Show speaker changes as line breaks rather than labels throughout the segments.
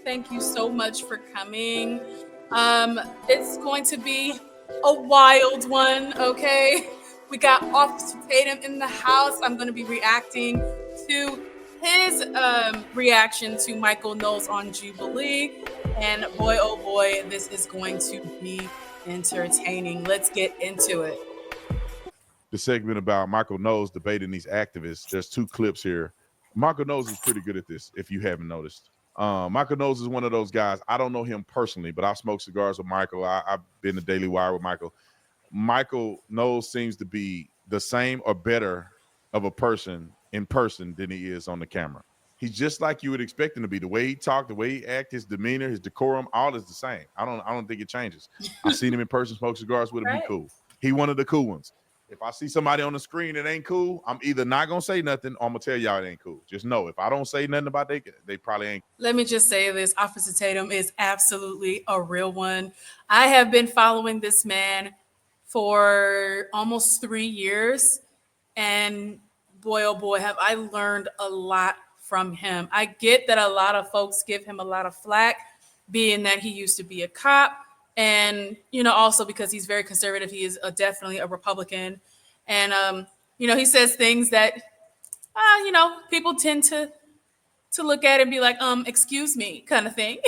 Thank you so much for coming. It's going to be a wild one, okay? We got Officer Tatum in the house. I'm going to be reacting to his reaction to Michael Knowles on Jubilee. And boy, oh boy, this is going to be entertaining. Let's get into it.
The segment about Michael Knowles debating these activists. There's two clips here. Michael Knowles is pretty good at this, if you haven't noticed. Michael Knowles is one of those guys. I don't know him personally, but I've smoked cigars with Michael. I've been to Daily Wire with Michael. Michael Knowles seems to be the same or better of a person in person than he is on the camera. He's just like you would expect him to be. The way he talked, the way he acts, his demeanor, his decorum, all is the same. I don't think it changes. I've seen him in person, smoke cigars with him. Right. He cool. He one of the cool ones. If I see somebody on the screen that ain't cool, I'm either not going to say nothing or I'm going to tell y'all it ain't cool. Just know, if I don't say nothing about they probably ain't.
Let me just say this. Officer Tatum is absolutely a real one. I have been following this man for almost 3 years. And boy, oh boy, have I learned a lot from him. I get that a lot of folks give him a lot of flack, being that he used to be a cop. And, also because he's very conservative, he is definitely a Republican. And, he says things that, people tend to look at and be like, excuse me, kind of thing,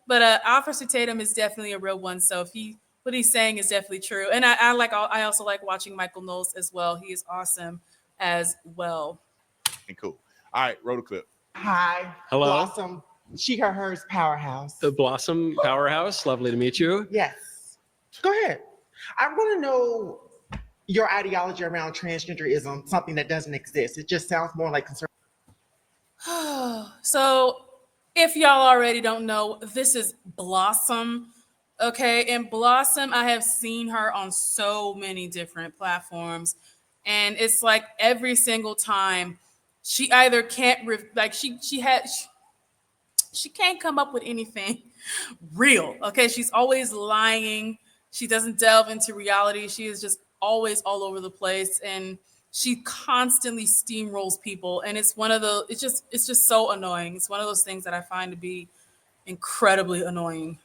But Officer Tatum is definitely a real one. So what he's saying is definitely true. And I also like watching Michael Knowles as well. He is awesome as well.
Cool. All right, roll the clip.
Hi.
Hello.
Blossom. She, her, hers powerhouse.
The Blossom Powerhouse. Lovely to meet you.
Yes. Go ahead. I want to know your ideology around transgenderism, something that doesn't exist. It just sounds more like conservative.
So if y'all already don't know, this is Blossom. Okay. And Blossom, I have seen her on so many different platforms. And it's like every single time she either can't, she can't come up with anything real. Okay. She's always lying. She doesn't delve into reality. She is just always all over the place. And she constantly steamrolls people. And it's just so annoying. It's one of those things that I find to be incredibly annoying.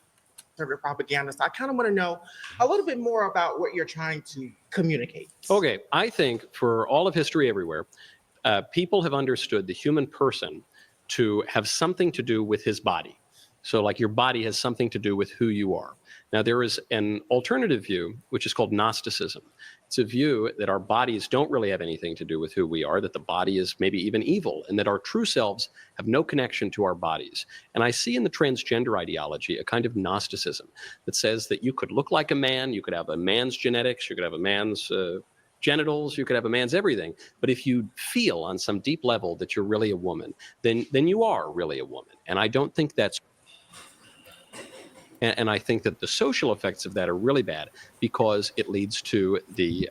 Propaganda. So I kind of want to know a little bit more about what you're trying to communicate.
Okay. I think for all of history everywhere, people have understood the human person to have something to do with his body. So like your body has something to do with who you are. Now there is an alternative view, which is called Gnosticism. It's a view that our bodies don't really have anything to do with who we are, that the body is maybe even evil, and that our true selves have no connection to our bodies. And I see in the transgender ideology a kind of Gnosticism that says that you could look like a man, you could have a man's genetics, you could have a man's genitals, you could have a man's everything. But if you feel on some deep level that you're really a woman, then you are really a woman. And I don't think that's and I think that the social effects of that are really bad because it leads to the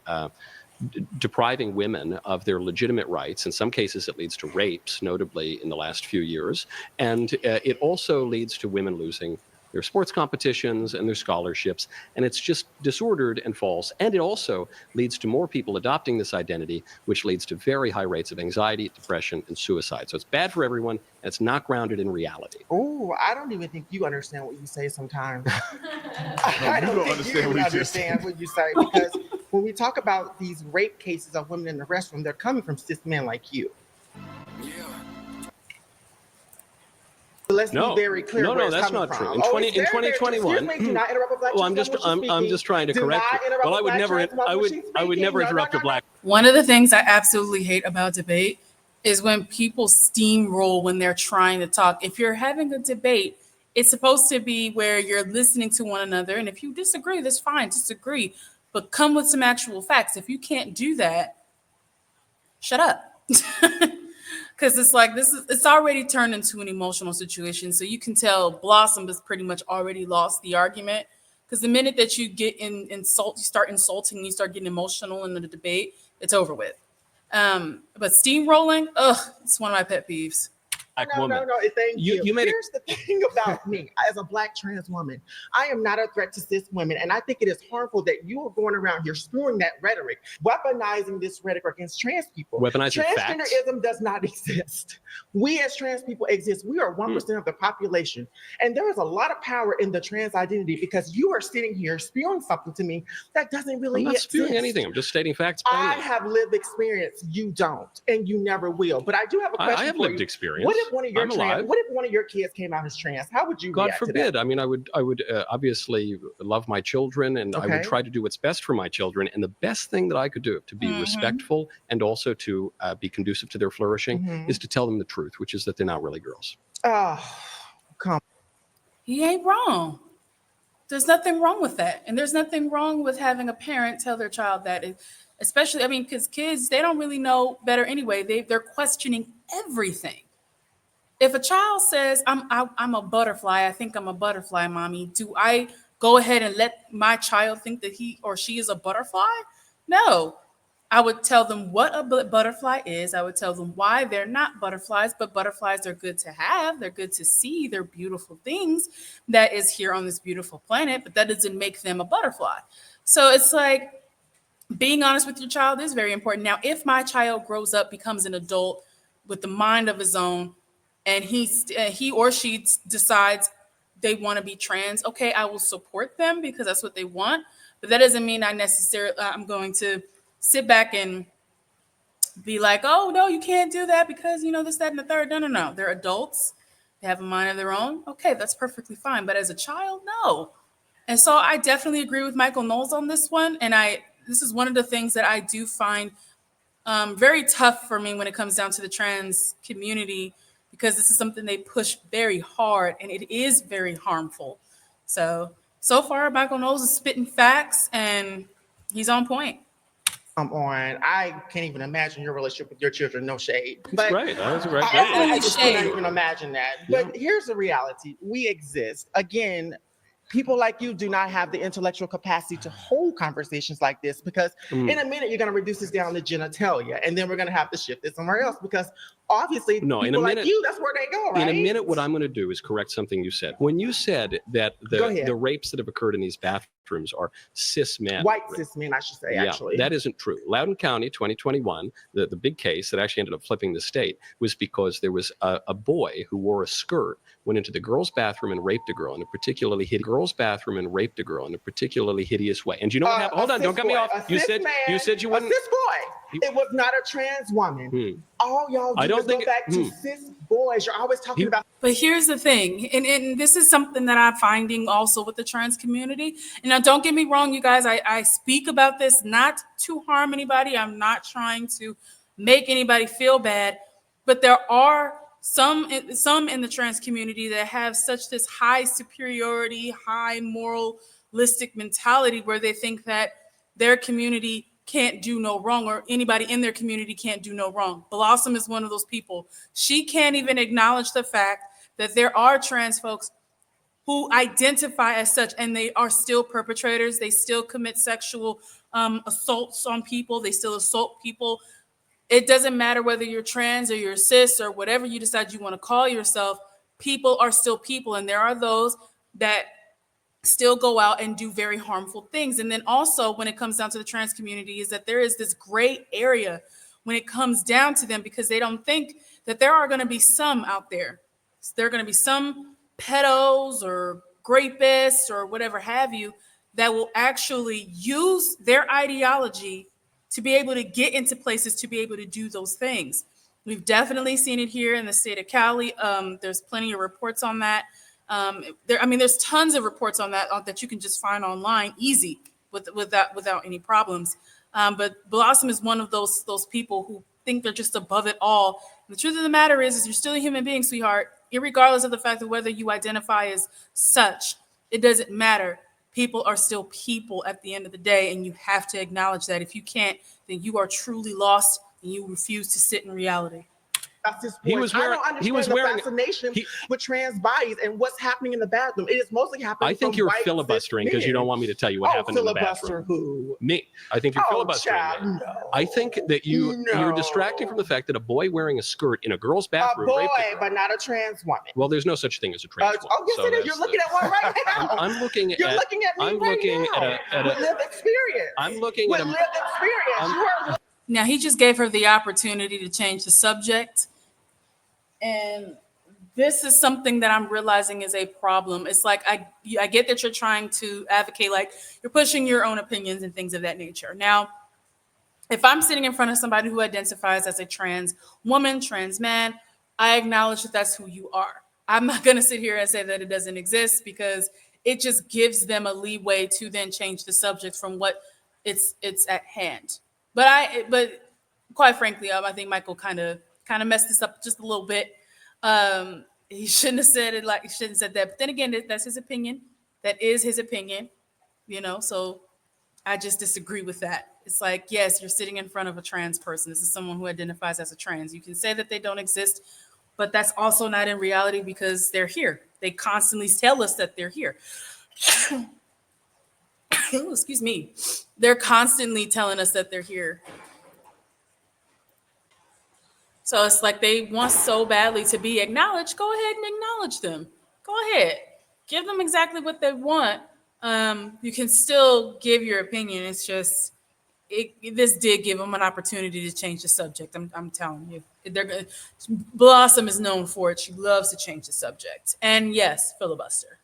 depriving women of their legitimate rights. In some cases, it leads to rapes, notably in the last few years. And it also leads to women losing their sports competitions and their scholarships. And it's just disordered and false. And it also leads to more people adopting this identity, which leads to very high rates of anxiety, depression, and suicide. So it's bad for everyone, and it's not grounded in reality.
Oh, I don't even think you understand what you say sometimes.
I don't think you understand
what you say, because when we talk about these rape cases of women in the restroom, they're coming from cis men like you. Let's be very clear.
No, that's not true. In 2021, I'm just trying to correct you. Well, I would never interrupt a black.
One of the things I absolutely hate about debate is when people steamroll when they're trying to talk. If you're having a debate, it's supposed to be where you're listening to one another. And if you disagree, that's fine, disagree. But come with some actual facts. If you can't do that, shut up. Because it's like it's already turned into an emotional situation. So you can tell Blossom has pretty much already lost the argument. Because the minute that you get you start insulting, you start getting emotional in the debate, it's over with. But steamrolling, it's one of my pet peeves.
black
No,
woman.
thank you.
You made
Here's the thing about me as a Black trans woman. I am not a threat to cis women. And I think it is harmful that you are going around here spewing that rhetoric, weaponizing this rhetoric against trans people.
Weaponizing facts.
Transgenderism does not exist. We as trans people exist. We are 1% of the population. And there is a lot of power in the trans identity because you are sitting here spewing something to me that doesn't really
I'm not
exist.
spewing anything. I'm just stating facts
I
plainly.
have lived experience. You don't, and you never will. But I do have a question.
I have
for
lived
you.
experience.
What if one of your
I'm alive.
What if one of your kids came out as trans? How would you
God
react
forbid.
to that?
I mean, I would obviously love my children, and I
Okay.
would try to do what's best for my children. And the best thing that I could do to be respectful and also to be conducive to their flourishing is to tell them the truth, which is that they're not really girls.
Oh, come.
He ain't wrong. There's nothing wrong with that. And there's nothing wrong with having a parent tell their child that, especially, I mean, because kids, they don't really know better anyway. They're questioning everything. If a child says, I'm a butterfly, I think I'm a butterfly, mommy, do I go ahead and let my child think that he or she is a butterfly? No. I would tell them what a butterfly is. I would tell them why they're not butterflies, but butterflies are good to have. They're good to see. They're beautiful things that is here on this beautiful planet, but that doesn't make them a butterfly. So it's like being honest with your child is very important. Now, if my child grows up, becomes an adult with the mind of his own, and he or she decides they want to be trans, okay, I will support them because that's what they want. But that doesn't mean I'm going to sit back and be like, oh, no, you can't do that because, this, that, and the third. No. They're adults. They have a mind of their own. Okay, that's perfectly fine. But as a child, no. And so I definitely agree with Michael Knowles on this one. And this is one of the things that I do find very tough for me when it comes down to the trans community, because this is something they push very hard and it is very harmful. So far, Michael Knowles is spitting facts and he's on point.
Come on. I can't even imagine your relationship with your children. No shade.
That's right. That was right.
I just
Shade.
can't even imagine that. But here's the reality. We exist. Again, people like you do not have the intellectual capacity to hold conversations like this because in a minute you're going to reduce this down to genitalia and then we're going to have to shift it somewhere else because obviously
No, in
people
a
like
minute-
you, that's where they go, right?
In a minute, what I'm going to do is correct something you said. When you said that
Go ahead.
the rapes that have occurred in these bathrooms are cis men.
White cis men, I should say, actually.
That isn't true. Loudoun County, 2021, the big case that actually ended up flipping the state was because there was a boy who wore a skirt, went into the girls' bathroom and raped a girl in a particularly hideous way. And you know what happened? Hold on, don't cut me off. You said you wouldn't.
A cis boy. It was not a trans woman. All y'all do is go back to cis boys. You're always talking about.
But here's the thing, and this is something that I'm finding also with the trans community. And now, don't get me wrong, you guys, I speak about this not to harm anybody. I'm not trying to make anybody feel bad, but there are some in the trans community that have such this high superiority, high moralistic mentality where they think that their community can't do no wrong or anybody in their community can't do no wrong. Blossom is one of those people. She can't even acknowledge the fact that there are trans folks who identify as such and they are still perpetrators. They still commit sexual assaults on people. They still assault people. It doesn't matter whether you're trans or you're cis or whatever you decide you want to call yourself. People are still people. And there are those that still go out and do very harmful things. And then also when it comes down to the trans community is that there is this gray area when it comes down to them because they don't think that there are going to be some out there. There are going to be some pedos or rapists or whatever have you that will actually use their ideology to be able to get into places to be able to do those things. We've definitely seen it here in the state of Cali. There's plenty of reports on that. There's tons of reports on that you can just find online easy without any problems. But Blossom is one of those people who think they're just above it all. And the truth of the matter is you're still a human being, sweetheart, irregardless of the fact of whether you identify as such. It doesn't matter. People are still people at the end of the day, and you have to acknowledge that. If you can't, then you are truly lost and you refuse to sit in reality.
That's his point.
He was wearing.
I don't understand
He was
the
wearing.
fascination
he-
with trans bodies and what's happening in the bathroom. It is mostly happening.
I think
from
you're
white
filibustering because you
men.
don't want me to tell you what happened in the
filibuster
bathroom.
who?
Me. I think you're
Oh,
filibustering
child,
me.
no.
I think that you're distracting from the fact that a boy wearing a skirt in a girl's
A
bathroom
boy,
raped a girl.
but not a trans woman.
Well, there's no such thing as a trans woman.
Oh, yes,
so
it is. You're looking at one right now.
I'm looking
You're
at.
looking at me
I'm
right
looking
now.
at
with lived experience.
I'm looking
with
at a.
lived experience. You are
Now, he just gave her the opportunity to change the subject. And this is something that I'm realizing is a problem. It's like, I get that you're trying to advocate, like you're pushing your own opinions and things of that nature. Now, if I'm sitting in front of somebody who identifies as a trans woman, trans man, I acknowledge that that's who you are. I'm not going to sit here and say that it doesn't exist, because it just gives them a leeway to then change the subject from what it's at hand. But quite frankly, I think Michael kind of messed this up just a little bit. He shouldn't have said it, like he shouldn't have said that. But then again, that's his opinion. That is his opinion, so I just disagree with that. It's like, yes, you're sitting in front of a trans person. This is someone who identifies as a trans. You can say that they don't exist, but that's also not in reality, because they're here. They constantly tell us that they're here. Excuse me. They're constantly telling us that they're here. So it's like they want so badly to be acknowledged. Go ahead and acknowledge them. Go ahead. Give them exactly what they want. You can still give your opinion. It's just, this did give them an opportunity to change the subject. I'm telling you. Blossom is known for it. She loves to change the subject. And yes, filibuster.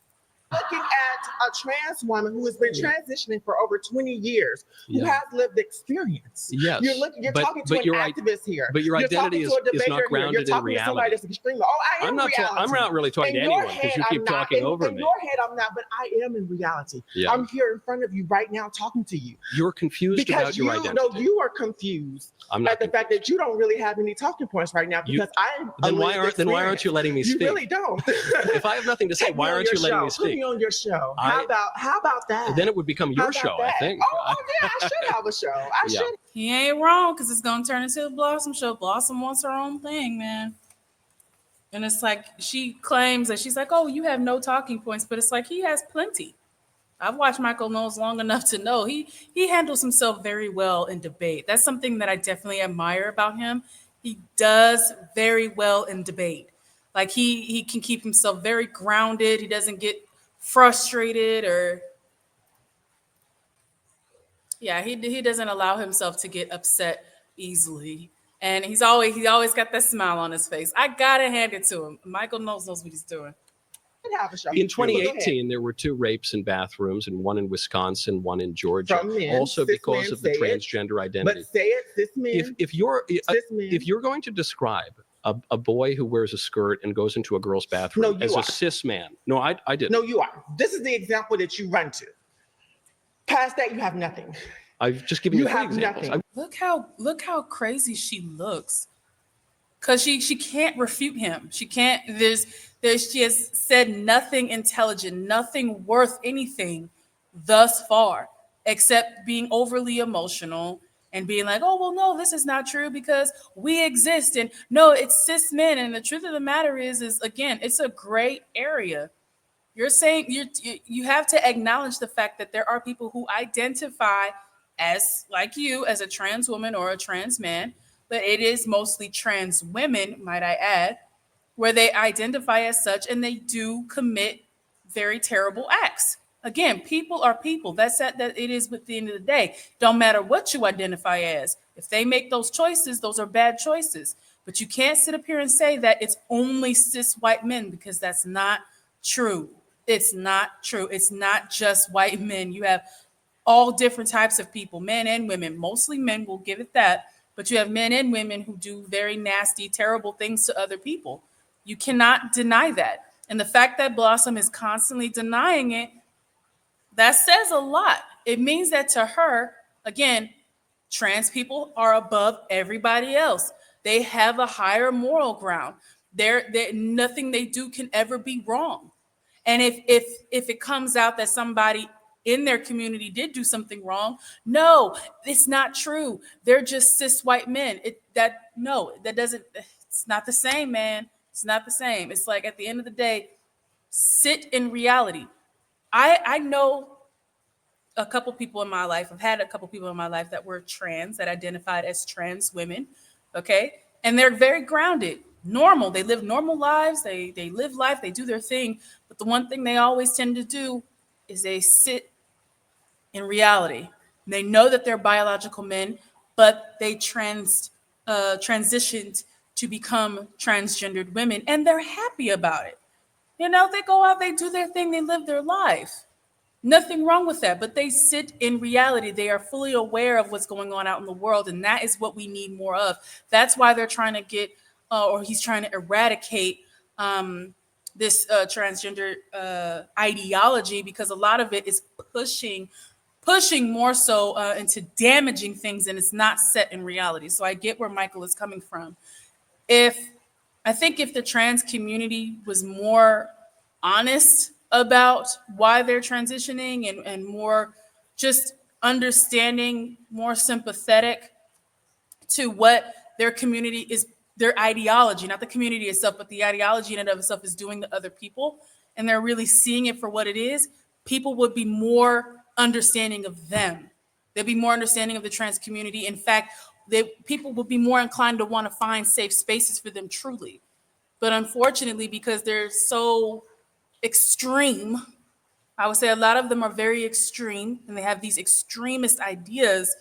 looking at a trans woman who has been transitioning for over 20 years, who
Yeah.
has lived experience.
Yes,
You're
but-
talking to
but
an
your
activist here.
but your
You're
identity
talking to a
is not
debater here.
grounded
You're
in
talking to somebody
reality.
that's extremely. Oh, I am reality.
I'm not really talking to
In your
anyone because
head,
you keep
I'm not.
talking over
in
me.
your head, I'm not, but I am in reality.
Yeah.
I'm here in front of you right now talking to you.
You're confused
Because
about your identity.
No, you are confused
I'm
at
not.
the fact that you don't really have any talking points right now, because I'm
Then why aren't you letting me speak?
You really don't.
If I have nothing to say,
Take me
why
on
aren't
your
you letting
show.
me
Put me
speak?
on your show.
I-
How about that?
Then it would become
How
your
about
show, I
that?
think.
Oh, yeah, I should have a show. I
Yeah.
should.
He ain't wrong, because it's going to turn into a Blossom show. Blossom wants her own thing, man. And it's like, she claims that she's like, oh, you have no talking points. But it's like, he has plenty. I've watched Michael Knowles long enough to know he handles himself very well in debate. That's something that I definitely admire about him. He does very well in debate. Like he can keep himself very grounded. He doesn't get frustrated or he doesn't allow himself to get upset easily. And he's always got that smile on his face. I gotta hand it to him. Michael knows what he's doing.
Have a show.
In
Go ahead.
2018, there were 2 rapes in bathrooms, and one in Wisconsin, one in Georgia.
From men,
Also
cis
because
men,
of the
say it.
transgender identity.
But say it, cis men.
If you're
cis men.
if you're going to describe a boy who wears a skirt and goes into a girl's bathroom
No, you
as
are.
a cis man, no, I didn't.
No, you are. This is the example that you run to. Past that, you have nothing.
I've just given
You
you 3
have
examples.
nothing.
Look how crazy she looks. Cause she can't refute him. She can't. She has said nothing intelligent, nothing worth anything thus far, except being overly emotional and being like, oh well, no, this is not true because we exist, and no, it's cis men. And the truth of the matter is again, it's a gray area. You're saying you have to acknowledge the fact that there are people who identify as like you as a trans woman or a trans man, but it is mostly trans women, might I add, where they identify as such and they do commit very terrible acts. Again, people are people. That it is at the end of the day. Don't matter what you identify as. If they make those choices, those are bad choices. But you can't sit up here and say that it's only cis white men, because that's not true. It's not true. It's not just white men. You have all different types of people, men and women. Mostly men, will give it that. But you have men and women who do very nasty, terrible things to other people. You cannot deny that. And the fact that Blossom is constantly denying it, that says a lot. It means that to her, again, trans people are above everybody else. They have a higher moral ground. They're nothing they do can ever be wrong. And if it comes out that somebody in their community did do something wrong, no, it's not true. They're just cis white men. That doesn't. It's not the same, man. It's not the same. It's like at the end of the day, sit in reality. I know a couple people in my life. I've had a couple people in my life that were trans, that identified as trans women. Okay. And they're very grounded, normal. They live normal lives. They live life. They do their thing. But the one thing they always tend to do is they sit in reality. They know that they're biological men, but they transitioned to become transgendered women, and they're happy about it. You know, they go out, they do their thing, they live their life. Nothing wrong with that, but they sit in reality. They are fully aware of what's going on out in the world, and that is what we need more of. That's why they're trying to get, or he's trying to eradicate this transgender ideology, because a lot of it is pushing more so into damaging things, and it's not set in reality. So I get where Michael is coming from. I think if the trans community was more honest about why they're transitioning, and more just understanding, more sympathetic to what their community is, their ideology, not the community itself, but the ideology in and of itself is doing to other people, and they're really seeing it for what it is, people would be more understanding of them. They'd be more understanding of the trans community. In fact, people would be more inclined to want to find safe spaces for them truly. But unfortunately, because they're so extreme, I would say a lot of them are very extreme, and they have these extremist ideas,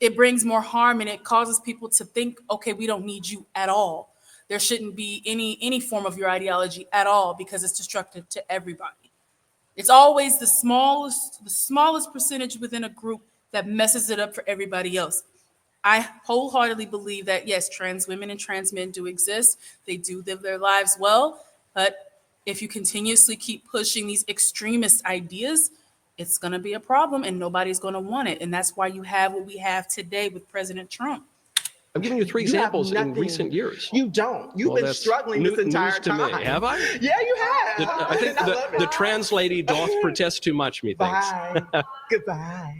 it brings more harm, and it causes people to think, okay, we don't need you at all. There shouldn't be any form of your ideology at all, because it's destructive to everybody. It's always the smallest percentage within a group that messes it up for everybody else. I wholeheartedly believe that, yes, trans women and trans men do exist. They do live their lives well. But if you continuously keep pushing these extremist ideas, it's going to be a problem, and nobody's going to want it. And that's why you have what we have today with President Trump.
I'm giving you three
You have
examples in
nothing.
recent years.
You don't. You've
Well,
been
that's
struggling this entire
news to
time.
me. Have I?
Yeah, you have.
I think
And love
the
it.
trans lady doth protest too much, methinks.
Bye. Goodbye.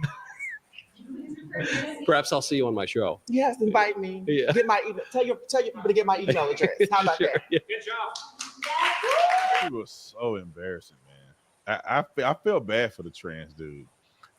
Perhaps I'll see you on my show.
Yes, invite me.
Yeah.
Get my email. Tell your people to get my email address. How about
Sure,
that?
yeah.
He was so embarrassing, man. I feel bad for the trans dude,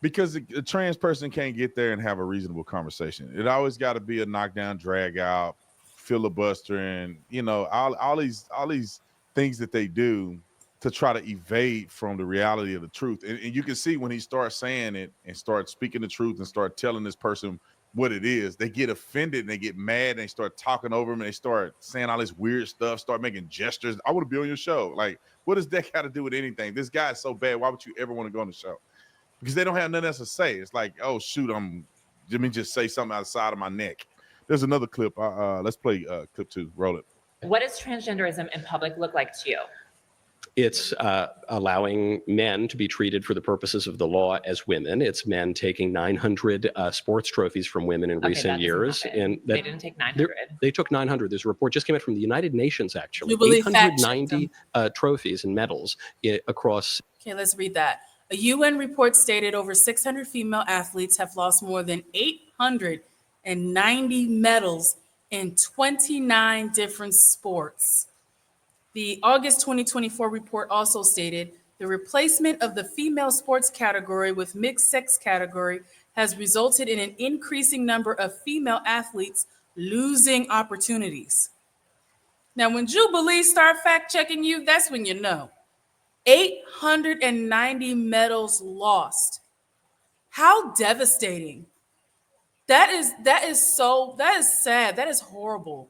because a trans person can't get there and have a reasonable conversation. It always got to be a knockdown, drag out, filibustering, all these things that they do to try to evade from the reality of the truth. And you can see when he starts saying it and starts speaking the truth and start telling this person what it is, they get offended and they get mad and they start talking over him and they start saying all this weird stuff, start making gestures. I want to be on your show. Like, what does that got to do with anything? This guy is so bad. Why would you ever want to go on the show? Because they don't have nothing else to say. It's like, oh shoot, let me just say something outside of my neck. There's another clip. Let's play clip 2. Roll it.
What does transgenderism in public look like to you?
It's allowing men to be treated for the purposes of the law as women. It's men taking 900 sports trophies from women in recent years. And
they didn't take 900.
They took 900. There's a report just came out from the United Nations, actually.
Jubilee
890 trophies and medals across.
Okay, let's read that. A UN report stated over 600 female athletes have lost more than 890 medals in 29 different sports. The August 2024 report also stated the replacement of the female sports category with mixed sex category has resulted in an increasing number of female athletes losing opportunities. Now, when Jubilee start fact checking you, that's when you know. 890 medals lost. How devastating. That is sad. That is horrible.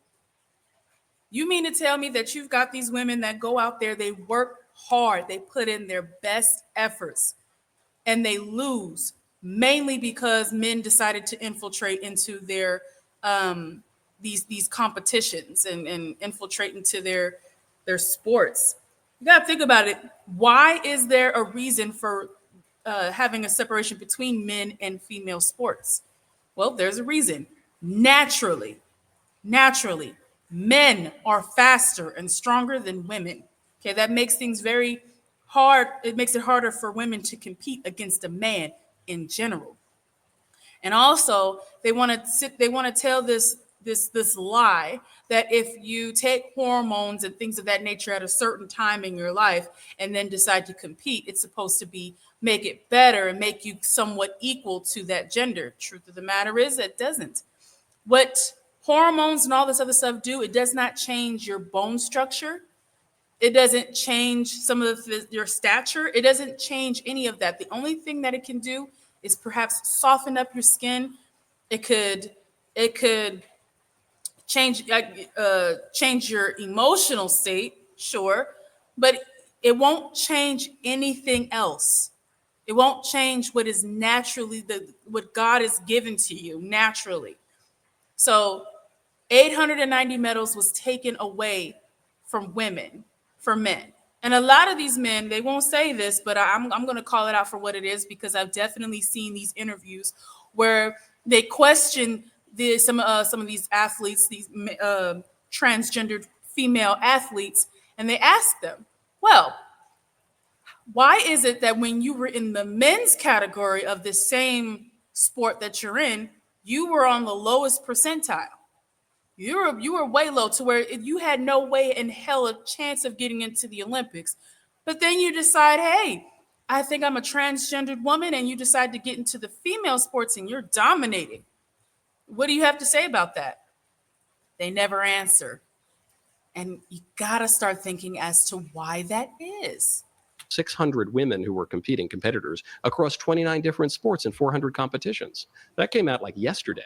You mean to tell me that you've got these women that go out there, they work hard, they put in their best efforts, and they lose, mainly because men decided to infiltrate into their these competitions and infiltrate into their sports. You got to think about it. Why is there a reason for having a separation between men and female sports? Well, there's a reason. Naturally, men are faster and stronger than women. Okay, that makes things very hard. It makes it harder for women to compete against a man in general. And also, they want to tell this lie that if you take hormones and things of that nature at a certain time in your life and then decide to compete, it's supposed to be make it better and make you somewhat equal to that gender. Truth of the matter is, it doesn't. What hormones and all this other stuff do, it does not change your bone structure. It doesn't change some of your stature. It doesn't change any of that. The only thing that it can do is perhaps soften up your skin. It could change your emotional state, sure, but it won't change anything else. It won't change what is naturally what God has given to you naturally. So 890 medals was taken away from women for men. And a lot of these men, they won't say this, but I'm going to call it out for what it is, because I've definitely seen these interviews where they question some of these athletes, these transgendered female athletes, and they ask them, well, why is it that when you were in the men's category of the same sport that you're in, you were on the lowest percentile? You were way low, to where you had no way in hell a chance of getting into the Olympics. But then you decide, hey, I think I'm a transgendered woman, and you decide to get into the female sports and you're dominating. What do you have to say about that? They never answer. And you gotta start thinking as to why that is.
600 women who were competitors across 29 different sports and 400 competitions. That came out like yesterday.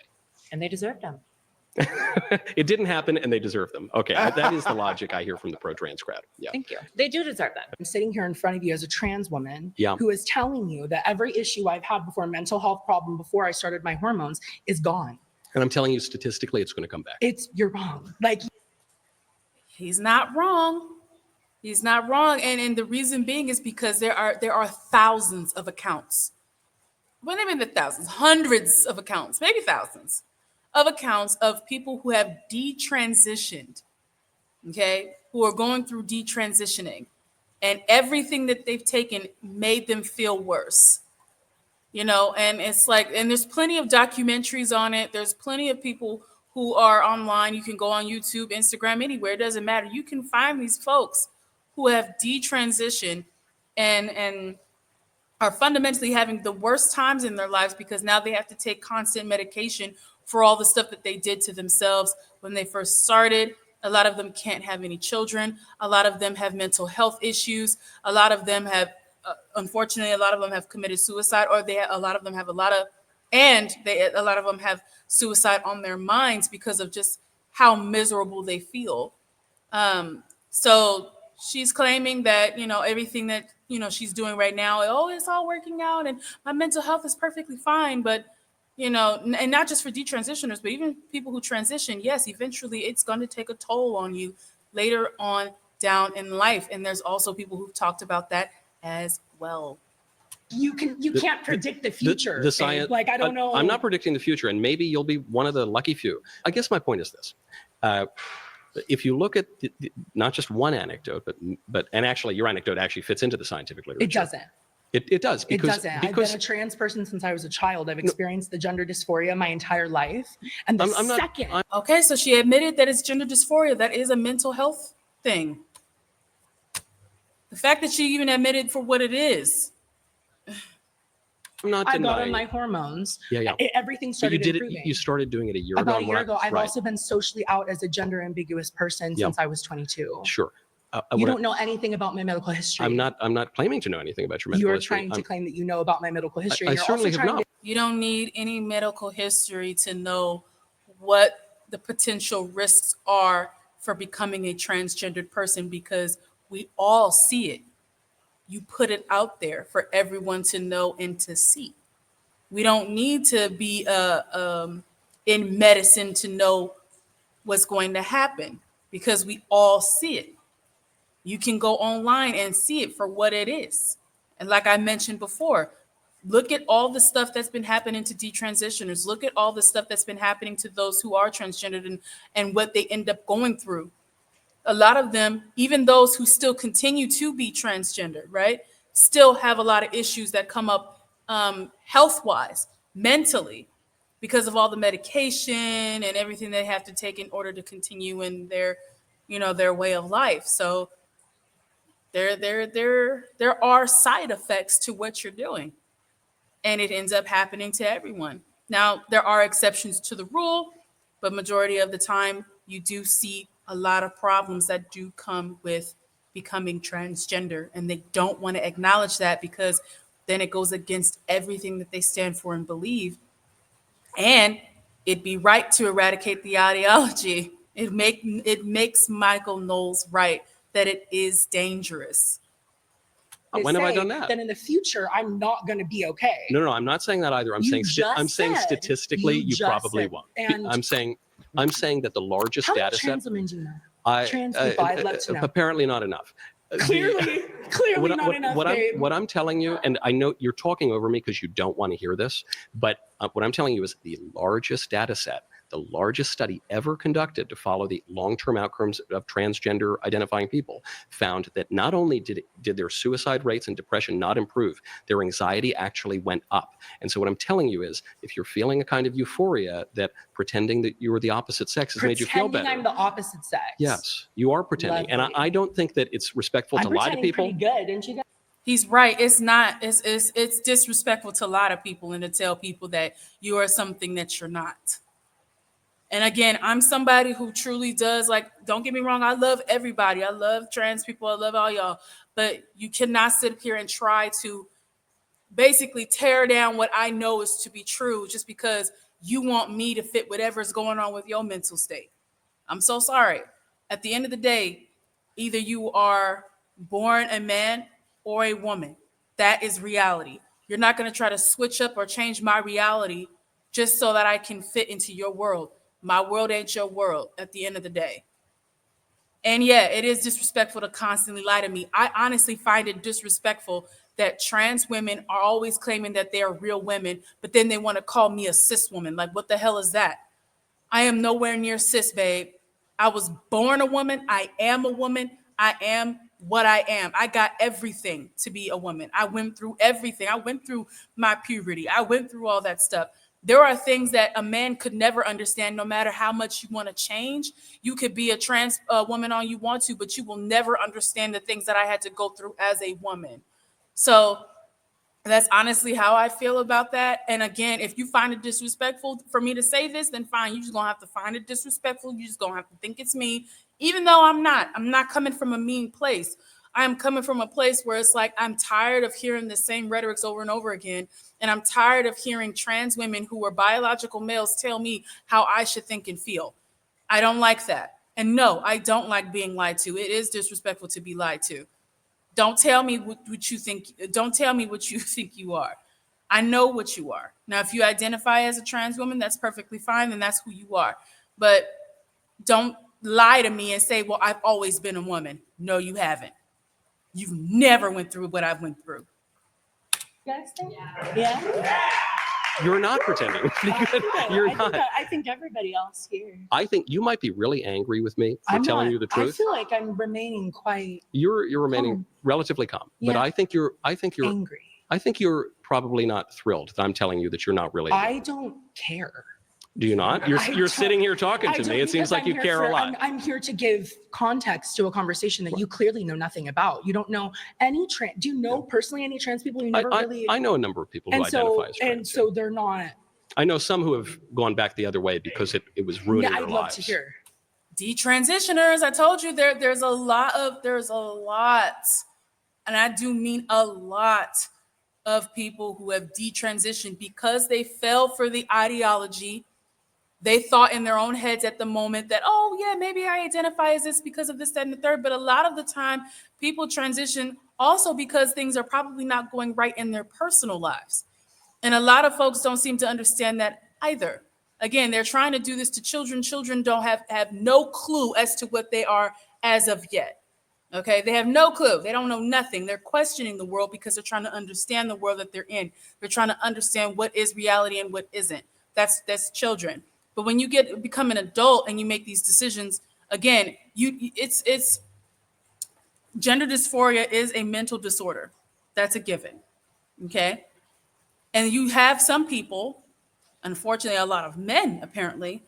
And they deserved them.
It didn't happen, and they deserve them. Okay, that is the logic I hear from the pro-trans crowd. Yeah.
Thank you. They do deserve them.
I'm sitting here in front of you as a trans woman
Yeah.
who is telling you that every issue I've had before, mental health problem before I started my hormones, is gone.
And I'm telling you, statistically, it's going to come back.
You're wrong. Like,
He's not wrong. He's not wrong. And the reason being is because there are thousands of accounts. Well, not even the thousands, hundreds of accounts, maybe thousands of accounts of people who have detransitioned, okay, who are going through detransitioning, and everything that they've taken made them feel worse. You know, and it's like, and there's plenty of documentaries on it. There's plenty of people who are online. You can go on YouTube, Instagram, anywhere. It doesn't matter. You can find these folks who have detransitioned and are fundamentally having the worst times in their lives, because now they have to take constant medication for all the stuff that they did to themselves when they first started. A lot of them can't have any children. A lot of them have mental health issues. A lot of them have, unfortunately, a lot of them have committed suicide, or a lot of them have a lot of them have suicide on their minds because of just how miserable they feel. So she's claiming that, everything that, she's doing right now, it's all working out and my mental health is perfectly fine. But, and not just for detransitioners, but even people who transition, yes, eventually it's going to take a toll on you later on down in life. And there's also people who've talked about that as well.
you can't predict the future.
The science,
Like, I don't know.
I'm not predicting the future, and maybe you'll be one of the lucky few. I guess my point is this. If you look at not just one anecdote, but actually your anecdote actually fits into the scientific literature.
It doesn't.
It does.
It doesn't. I've been a trans person since I was a child. I've experienced the gender dysphoria my entire life. And
Okay, so she admitted that it's gender dysphoria. That is a mental health thing. The fact that she even admitted for what it is.
I'm not
I
denying.
got on my hormones.
Yeah.
Everything
So you
started
did
improving.
it. You started doing it a year ago.
About a year ago. I've
right.
also been socially out as a gender ambiguous person since I was 22.
Sure.
You don't know anything about my medical history.
I'm not claiming to know anything about your medical
You're
history.
trying to claim that you know about my medical history.
I
You're
certainly
also
have
trying
not.
You don't need any medical history to know what the potential risks are for becoming a transgendered person, because we all see it. You put it out there for everyone to know and to see. We don't need to be in medicine to know what's going to happen, because we all see it. You can go online and see it for what it is. And like I mentioned before, look at all the stuff that's been happening to detransitioners. Look at all the stuff that's been happening to those who are transgendered and what they end up going through. A lot of them, even those who still continue to be transgendered, right, still have a lot of issues that come up health-wise, mentally. because of all the medication and everything they have to take in order to continue in their, their way of life. So there are side effects to what you're doing, and it ends up happening to everyone. Now, there are exceptions to the rule, but majority of the time you do see a lot of problems that do come with becoming transgender, and they don't want to acknowledge that because then it goes against everything that they stand for and believe. And it'd be right to eradicate the ideology. It makes Michael Knowles right that it is dangerous.
to
When have I
say
done that?
Then in the future, I'm not going to be okay.
No, I'm not saying that either. I'm
You
saying
just said-
statistically, you
just
probably
said-
won't.
and-
I'm saying that the largest
How many
data set.
trans women do you know? Trans people, I'd love to know.
Apparently not enough.
Clearly not enough, babe.
What I'm telling you, and I know you're talking over me because you don't want to hear this, but what I'm telling you is the largest data set, the largest study ever conducted to follow the long-term outcomes of transgender identifying people, found that not only did their suicide rates and depression not improve, their anxiety actually went up. And so what I'm telling you is, if you're feeling a kind of euphoria that pretending that you were the opposite sex has made you feel better.
Pretending I'm the opposite sex.
Yes, you are pretending. And
Lovely.
I don't think that it's respectful
I'm
to lie to
pretending
people.
pretty good, didn't you guys?
He's right. It's not. It's disrespectful to a lot of people and to tell people that you are something that you're not. And again, I'm somebody who truly does, like, don't get me wrong, I love everybody. I love trans people. I love all y'all. But you cannot sit up here and try to basically tear down what I know is to be true just because you want me to fit whatever's going on with your mental state. I'm so sorry. At the end of the day, either you are born a man or a woman. That is reality. You're not going to try to switch up or change my reality just so that I can fit into your world. My world ain't your world at the end of the day. And yeah, it is disrespectful to constantly lie to me. I honestly find it disrespectful that trans women are always claiming that they are real women, but then they want to call me a cis woman. Like, what the hell is that? I am nowhere near cis, babe. I was born a woman. I am a woman. I am what I am. I got everything to be a woman. I went through everything. I went through my puberty. I went through all that stuff. There are things that a man could never understand, no matter how much you want to change. You could be a trans woman all you want to, but you will never understand the things that I had to go through as a woman. So that's honestly how I feel about that. And again, if you find it disrespectful for me to say this, then fine. You're just going to have to find it disrespectful. You're just going to have to think it's me, even though I'm not. I'm not coming from a mean place. I'm coming from a place where it's like I'm tired of hearing the same rhetorics over and over again. And I'm tired of hearing trans women who are biological males tell me how I should think and feel. I don't like that. And no, I don't like being lied to. It is disrespectful to be lied to. Don't tell me what you think. Don't tell me what you think you are. I know what you are. Now, if you identify as a trans woman, that's perfectly fine, then that's who you are. But don't lie to me and say, well, I've always been a woman. No, you haven't. You've never went through what I've went through.
You guys think? Yeah.
You're not pretending. You're not.
I think everybody else here.
I think you might be really angry with me for
I'm
telling
not-
you the truth.
I feel like I'm remaining quite
You're remaining
calm.
relatively calm, but
Yeah.
I think you're
angry.
probably not thrilled that I'm telling you that you're not really.
I don't care.
Do you not? You're
I
you're sitting here talking
I
to
don't,
me. It seems
because
like
I'm
you
here
care a
for-
lot.
I'm here to give context to a conversation that you clearly know nothing about. You don't know any trans. Do you know personally any trans people? You never really.
I know a number of people who identify as trans.
And so they're not.
I know some who have gone back the other way because it was ruining
Yeah,
their
I'd
lives.
love to hear.
Detransitioners, I told you there's a lot, and I do mean a lot of people who have detransitioned because they fell for the ideology. They thought in their own heads at the moment that, oh yeah, maybe I identify as this because of this, that, and the third. But a lot of the time people transition also because things are probably not going right in their personal lives. And a lot of folks don't seem to understand that either. Again, they're trying to do this to children. Children don't have no clue as to what they are as of yet. Okay, they have no clue. They don't know nothing. They're questioning the world because they're trying to understand the world that they're in. They're trying to understand what is reality and what isn't. That's children. But when you become an adult and you make these decisions, again, it's gender dysphoria is a mental disorder. That's a given. Okay. And you have some people, unfortunately, a lot of men apparently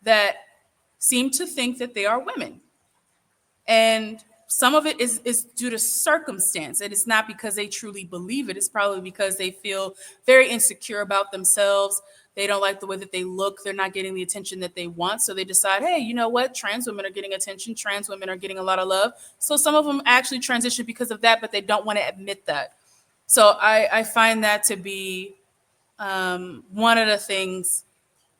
that seem to think that they are women. And some of it is due to circumstance. It is not because they truly believe it. It's probably because they feel very insecure about themselves. They don't like the way that they look. They're not getting the attention that they want. So they decide, hey, you know what? Trans women are getting attention. Trans women are getting a lot of love. So some of them actually transition because of that, but they don't want to admit that. So I find that to be one of the things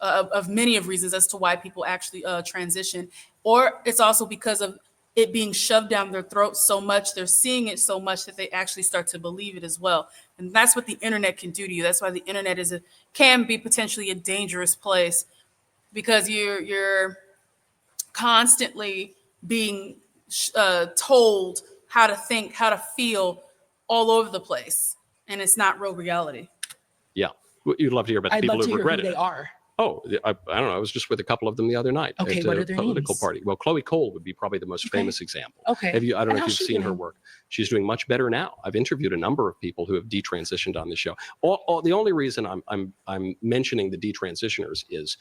of many of reasons as to why people actually transition. Or it's also because of it being shoved down their throat so much, they're seeing it so much that they actually start to believe it as well. And that's what the internet can do to you. That's why the internet can be potentially a dangerous place, because you're constantly being told how to think, how to feel all over the place, and it's not real reality.
Yeah. You'd love to hear about the
I'd
people
love to
who
hear who
regretted
they
it.
are.
Oh, I don't know. I was just with a couple of them the other night
Okay,
at
what
a
are their
political
names?
party. Well, Chloe Cole would be probably the most
Okay.
famous example.
Okay.
I don't know
And
if
how's
you've
she
seen her
doing?
work. She's doing much better now. I've interviewed a number of people who have detransitioned on the show. The only reason I'm mentioning the detransitioners is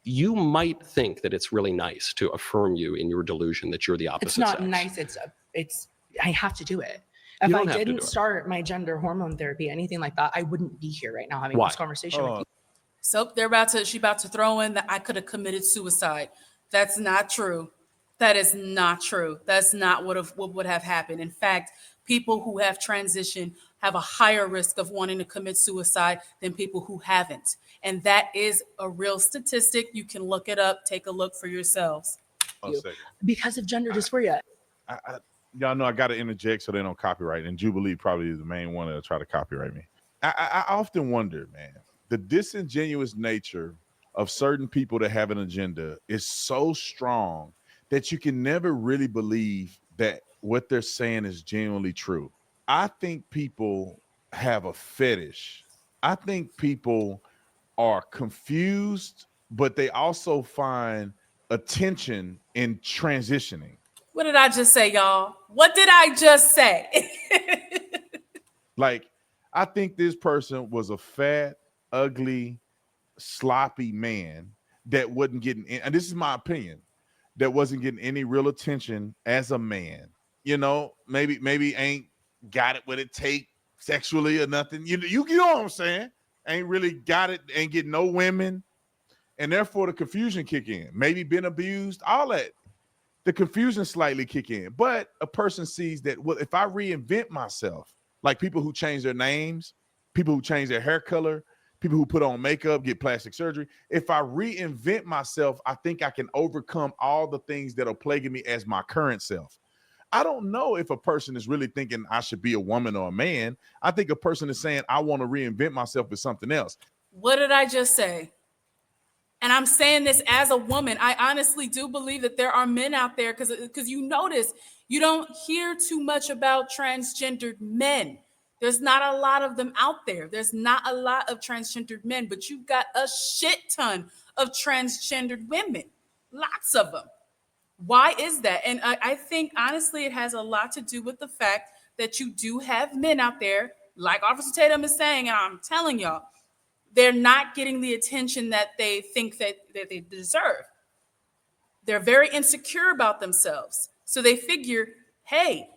you might think that it's really nice to affirm you in your delusion that you're the opposite
It's not
sex.
nice. It's I have to do it.
You
If
don't
I
have to
didn't
do it.
start my gender hormone therapy, anything like that, I wouldn't be here right now having
Why?
this conversation with you.
So she's about to throw in that I could have committed suicide. That's not true. That is not true. That's not what would have happened. In fact, people who have transitioned have a higher risk of wanting to commit suicide than people who haven't. And that is a real statistic. You can look it up. Take a look for yourselves.
One second.
Because of gender dysphoria.
Y'all know I got to interject so they don't copyright. And Jubilee probably is the main one that'll try to copyright me. I often wonder, man, the disingenuous nature of certain people that have an agenda is so strong that you can never really believe that what they're saying is genuinely true. I think people have a fetish. I think people are confused, but they also find attention in transitioning.
What did I just say, y'all? What did I just say?
Like, I think this person was a fat, ugly, sloppy man that wasn't getting, and this is my opinion, that wasn't getting any real attention as a man. You know, maybe ain't got it what it take sexually or nothing. You know what I'm saying? Ain't really got it, ain't getting no women, and therefore the confusion kick in. Maybe been abused, all that. The confusion slightly kick in. But a person sees that, well, if I reinvent myself, like people who change their names, people who change their hair color, people who put on makeup, get plastic surgery. If I reinvent myself, I think I can overcome all the things that are plaguing me as my current self. I don't know if a person is really thinking I should be a woman or a man. I think a person is saying, I want to reinvent myself with something else.
What did I just say? And I'm saying this as a woman. I honestly do believe that there are men out there, because you notice you don't hear too much about transgendered men. There's not a lot of them out there. There's not a lot of transgendered men, but you've got a shit ton of transgendered women. Lots of them. Why is that? And I think, honestly, it has a lot to do with the fact that you do have men out there, like Officer Tatum is saying, and I'm telling y'all, they're not getting the attention that they think that they deserve. They're very insecure about themselves. So they figure, hey,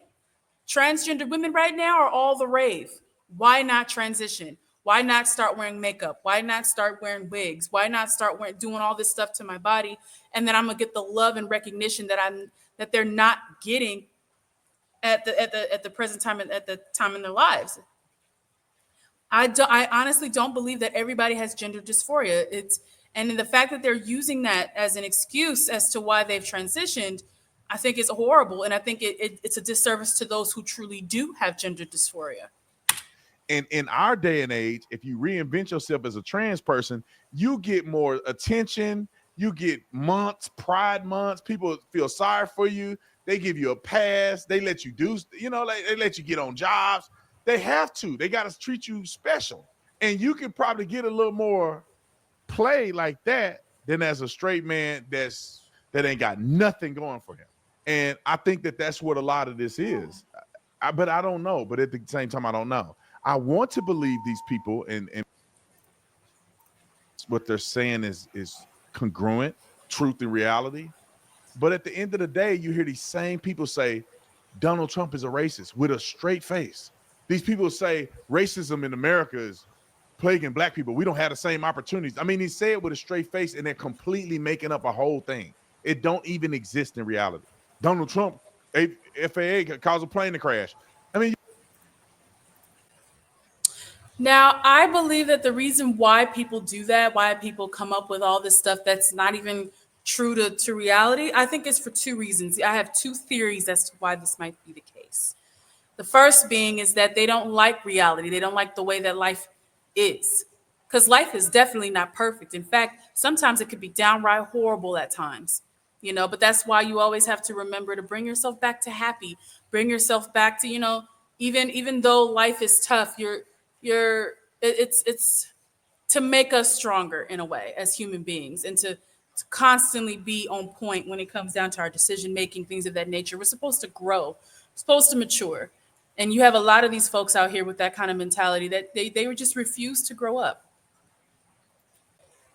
transgender women right now are all the rave. Why not transition? Why not start wearing makeup? Why not start wearing wigs? Why not start doing all this stuff to my body? And then I'm gonna get the love and recognition that they're not getting at the present time, at the time in their lives. I honestly don't believe that everybody has gender dysphoria. And the fact that they're using that as an excuse as to why they've transitioned, I think is horrible. And I think it's a disservice to those who truly do have gender dysphoria.
And in our day and age, if you reinvent yourself as a trans person, you get more attention. You get months, pride months. People feel sorry for you. They give you a pass. They let you do, like they let you get on jobs. They have to. They got to treat you special. And you can probably get a little more play like that than as a straight man that ain't got nothing going for him. And I think that that's what a lot of this is. But I don't know. But at the same time, I don't know. I want to believe these people and what they're saying is congruent, truth and reality. But at the end of the day, you hear these same people say Donald Trump is a racist with a straight face. These people say racism in America is plaguing black people. We don't have the same opportunities. I mean, he say it with a straight face, and they're completely making up a whole thing. It don't even exist in reality. Donald Trump, FAA caused a plane to crash. I mean,
Now, I believe that the reason why people do that, why people come up with all this stuff that's not even true to reality, I think is for two reasons. I have two theories as to why this might be the case. The first being is that they don't like reality. They don't like the way that life is. Because life is definitely not perfect. In fact, sometimes it could be downright horrible at times, but that's why you always have to remember to bring yourself back to happy, bring yourself back to, even though life is tough, it's to make us stronger in a way as human beings, and to constantly be on point when it comes down to our decision making, things of that nature. We're supposed to grow, supposed to mature. And you have a lot of these folks out here with that kind of mentality that they would just refuse to grow up.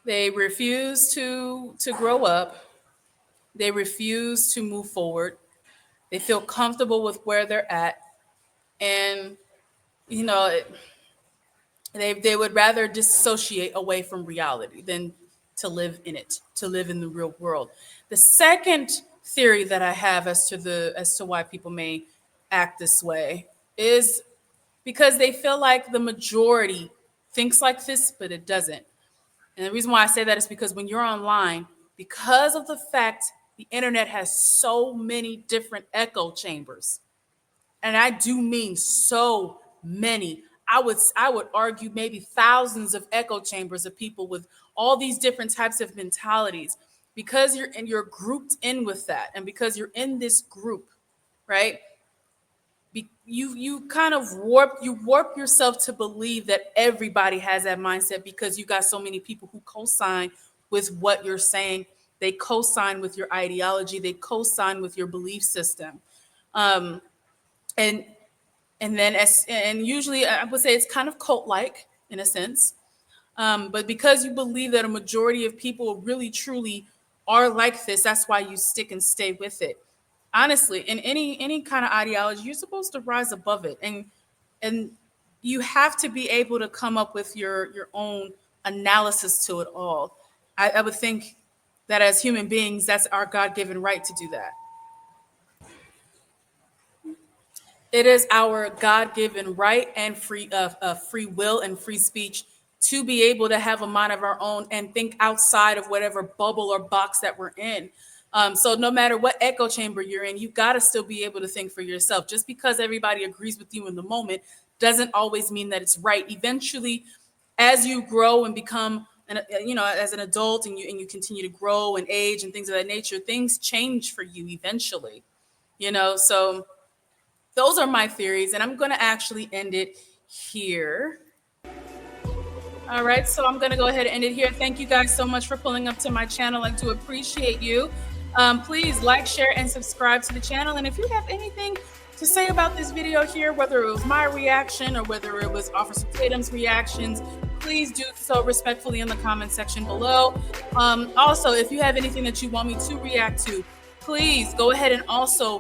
They refuse to grow up. They refuse to move forward. They feel comfortable with where they're at. And, they would rather disassociate away from reality than to live in it, to live in the real world. The second theory that I have as to why people may act this way is because they feel like the majority thinks like this, but it doesn't. And the reason why I say that is because when you're online, because of the fact the internet has so many different echo chambers, and I do mean so many, I would argue maybe thousands of echo chambers of people with all these different types of mentalities, because you're grouped in with that, and because you're in this group, right? You kind of warp yourself to believe that everybody has that mindset, because you got so many people who co-sign with what you're saying. They co-sign with your ideology. They co-sign with your belief system. And usually I would say it's kind of cult-like in a sense. But because you believe that a majority of people really truly are like this, that's why you stick and stay with it. Honestly, in any kind of ideology, you're supposed to rise above it, and you have to be able to come up with your own analysis to it all. I would think that as human beings, that's our God-given right to do that. It is our God-given right and free will and free speech to be able to have a mind of our own and think outside of whatever bubble or box that we're in. So no matter what echo chamber you're in, you got to still be able to think for yourself. Just because everybody agrees with you in the moment doesn't always mean that it's right. Eventually, as you grow and become, as an adult, and you continue to grow and age and things of that nature, things change for you eventually. So those are my theories, and I'm going to actually end it here. All right, so I'm going to go ahead and end it here. Thank you guys so much for pulling up to my channel. I do appreciate you. Please like, share, and subscribe to the channel. And if you have anything to say about this video here, whether it was my reaction or whether it was Officer Tatum's reactions, please do so respectfully in the comment section below. Also, if you have anything that you want me to react to, please go ahead and also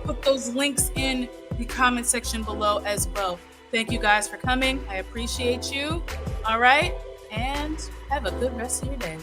put those links in the comment section below as well. Thank you guys for coming. I appreciate you. All right, and have a good rest of your day.